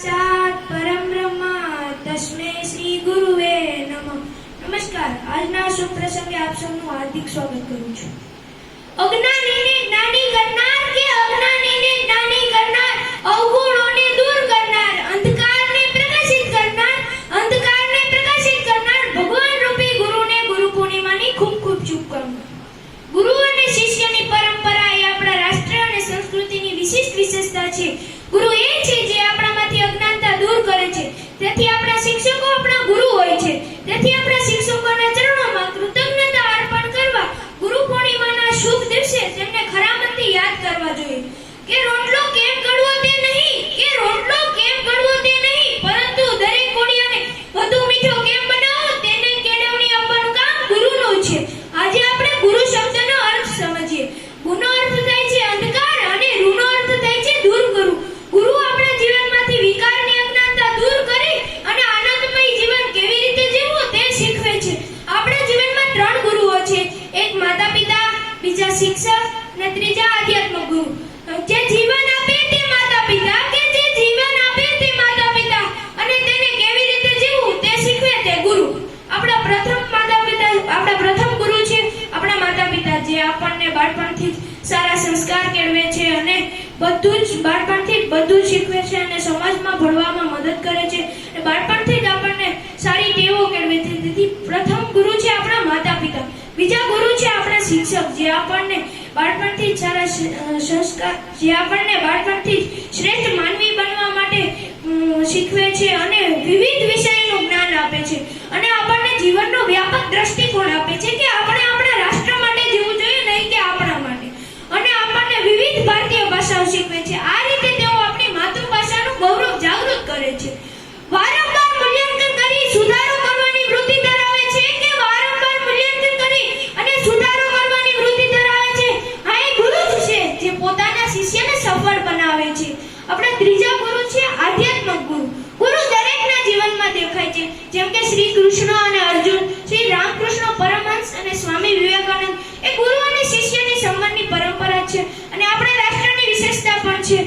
सात परम ब्रह्मा तस्मै श्री गुरुवे नमः। नमस्कार। આજના શુભ પ્રસંગે આપ સૌનું હાર્દિક સ્વાગત કરું છું। અજ્ઞાનીને જ્ઞાની કરનાર કે અજ્ઞાનીને જ્ઞાની કરનાર, અવગુણોને દૂર કરનાર, અંધકારને પ્રકાશિત કરનાર, અંધકારને પ્રકાશિત કરનાર ભગવાન રૂપી ગુરુને ગુરુ પૂર્ણિમાની ખૂબ ખૂબ શુભકામનાઓ। ગુરુ અને શિષ્યની પરંપરા એ આપણા રાષ્ટ્ર અને સંસ્કૃતિની વિશિષ્ટ વિશેષતા છે। ગુરુ એ છે જે આપણામાંથી અજ્ઞાનતા દૂર કરે છે। તેથી આપણા શિક્ષકો આપણા ગુરુ હોય છે। તેથી આપણા શિક્ષકોના ચરણોમાં કૃતજ્ઞતા અર્પણ કરવા ગુરુ પૂર્ણિમાના શુભ દિવસે તેમને ખરા મનથી યાદ કરવા જોઈએ। કે રોટલો કેમ ગળવો તે નહીં, કે રોટલો કેમ ગળવો તે નહીં, પરંતુ દરેક કોળીઓને વધુ મીઠો કેમ બનાવવો તેને કેળવણી આપવાનું કામ ગુરુનું છે। આજે આપણે ગુરુ શબ્દનો અર્થ સમજીએ। ગુનો અર્થ થાય છે અંધકાર અને રૂનો અર્થ થાય છે દૂર કરવું। ગુરુ આપણા જીવનમાંથી વિકારની અજ્ઞાનતા દૂર કરી અને આનંદમય જીવન કેવી રીતે જીવવું તે શીખવે છે। આપણા જીવનમાં ત્રણ ગુરુઓ છે, એક માતા પિતા, બીજા શિક્ષક અને ત્રીજા આધ્યાત્મિક ગુરુ। જે જીવન આપે તે માતા પિતા, કે જે જીવન આપે તે માતા પિતા અને તેને કેવી રીતે જીવવું તે શીખવે તે ગુરુ। આપણા પ્રથમ ગુરુ છે આપણા માતા પિતા, જે આપણને બાળપણથી સારા સંસ્કાર કેળવે છે અને બાળપણથી બધું શીખવે છે અને સમાજમાં ભણવામાં મદદ કરે છે અને બાળપણથી જ આપણને સારી ટેવો કેળવે છે। તેથી પ્રથમ ગુરુ છે આપણા માતા પિતા। બીજા ગુરુ છે આપણા શિક્ષક, જે આપણને બાળપણથી સારા સંસ્કાર, જે આપણને બાળપણથી શ્રેષ્ઠ માનવી બનવા માટે શીખવે છે અને વિવિધ વિષયનું જ્ઞાન આપે છે અને આપણને જીવનનો વ્યાપક દ્રષ્ટિકોણ આપે છે કે આપણે આપણા રાષ્ટ્ર માટે જીવવું જોઈએ, નહીં કે આપણા માટે, અને આપણને વિવિધ ભારતીય ભાષાઓ શીખવે છે। આ રીતે તેઓ આપણી માતૃભાષાનું ગૌરવ જાગૃત કરે છે। વારંવાર મૂલ્યાંકન કરી સુધારો કરવાની વૃત્તિ ધરાવે છે, કે વારંવાર મૂલ્યાંકન કરી અને સુધારો કરવાની વૃત્તિ ધરાવે છે। આ એ ગુરુ જ છે જે પોતાના શિષ્યને સફળ બનાવે છે। આપણા ત્રીજા ગુરુ છે આધ્યાત્મિક ગુરુ। ગુરુ દરેકના જીવનમાં દેખાય છે, જેમ કે શ્રી કૃષ્ણ અને અર્જુન, શ્રી રામકૃષ્ણ પરમહંસ અને સ્વામી વિવેકાનંદ। એ ગુરુ અને શિષ્યની સંબંધની પરંપરા છે અને આપણા રાષ્ટ્રની વિશેષતા પણ છે।